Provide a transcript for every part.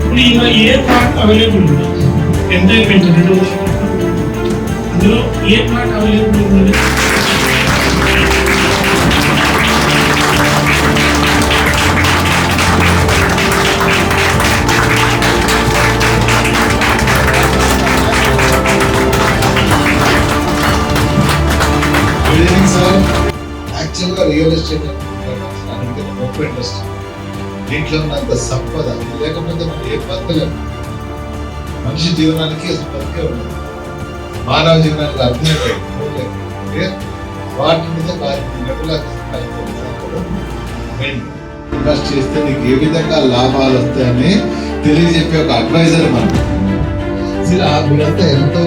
ఇప్పుడు ఇంకా ఏ part available ఉంది ఎంటర్టైన్మెంట్ అందులో ఏ పార్ట్ అవైలబుల్ ఉంది? యాక్చువల్గా రియల్ ఎస్టేట్ గొప్ప ఇండస్ట్రీ. దీంట్లో ఉన్నంత సంపద లేకపోతే మనం ఏ బతకలేము. మనిషి జీవనానికి అసలు బతికే ఉండదు. మానవ జీవనానికి అర్థమే వాటి మీద ఇన్వెస్ట్ చేస్తే నీకు ఏ విధంగా లాభాలు వస్తాయని తెలియజెప్పే ఒక అడ్వైజర్ మనం. మీరంతా ఎంతో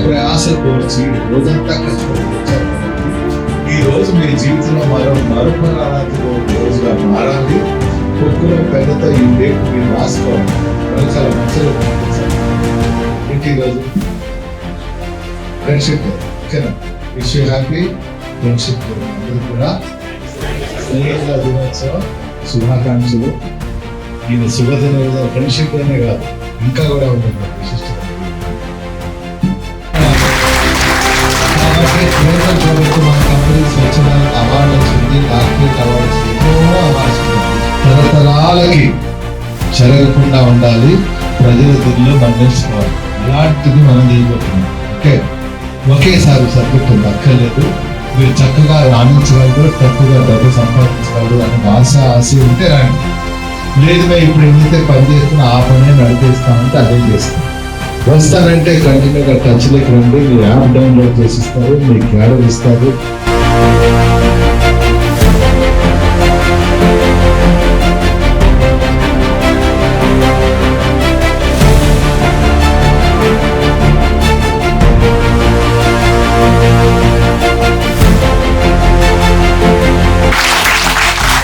ప్రయాసలు కోర్చి రోజంతా కష్టపడి వచ్చారు. ఈ రోజు మీ జీవితంలో మరొకరానికి రోజుగా మారాలి. కుక్కులో పెద్దతో ఈ డేట్ మీరు రాసుకోవాలి. వాళ్ళు చాలా మంచిగా ఏంటి ఈరోజు ఫ్రెండ్షిప్. ఓకేనా? Wish you happy friendship. అందరూ కూడా స్నేహితుల దినోత్సవం శుభాకాంక్షలు. ఈయన శుభదిన ఫ్రెండ్షిప్ అనే కాదు, ఇంకా కూడా ఉంటుంది విశిష్టత. మన కంపెనీ స్వచ్ఛమైన అవార్డు వచ్చింది, డాక్టరేట్ అవార్డ్స్, ఎన్నో అవార్డ్స్. తరతరాలకి జరగకుండా ఉండాలి, ప్రజల దిల్లో మన్నించుకోవాలి. అలాంటిది మనం చేయబోతున్నాం. ఒకేసారి సబ్జెక్ట్ దక్కలేదు. మీరు చక్కగా రాణించగలరు, తక్కువగా డబ్బు సంపాదించగలరు అని ఆశ ఉంటే రండి. లేదు మేము ఇప్పుడు ఏదైతే పని చేస్తున్నా ఆ పనే నడిపిస్తామంటే అదే చేస్తాం. వస్తానంటే కంటిన్యూగా టచ్లోకి రండి. మీ యాప్ డౌన్లోడ్ చేసిస్తారు, మీకు క్యాడర్ ఇస్తారు.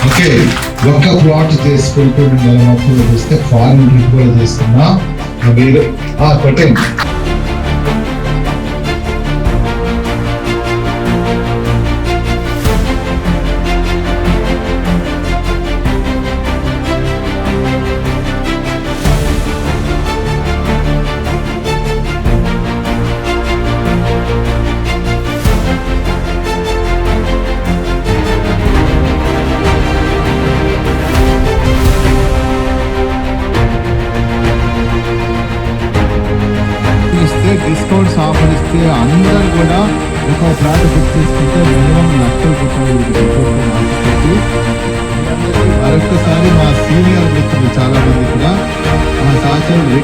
ఓకే, ఒక్క ప్లాట్ చేసుకుంటూ నెల మొత్తంలో చూస్తే ఫారెన్ ట్రిప్ కూడా చేస్తున్నా. మీరు పెట్టండి. డిస్కౌంట్స్ ఆఫర్ ఇస్తే అందరూ కూడా ఒక ప్లాట్ బుక్ చేసుకుంటే మినిమం ₹1,00,000 మరొకసారి మా సీనియర్ మిత్రులు చాలా మంది కూడా మా సహచరులు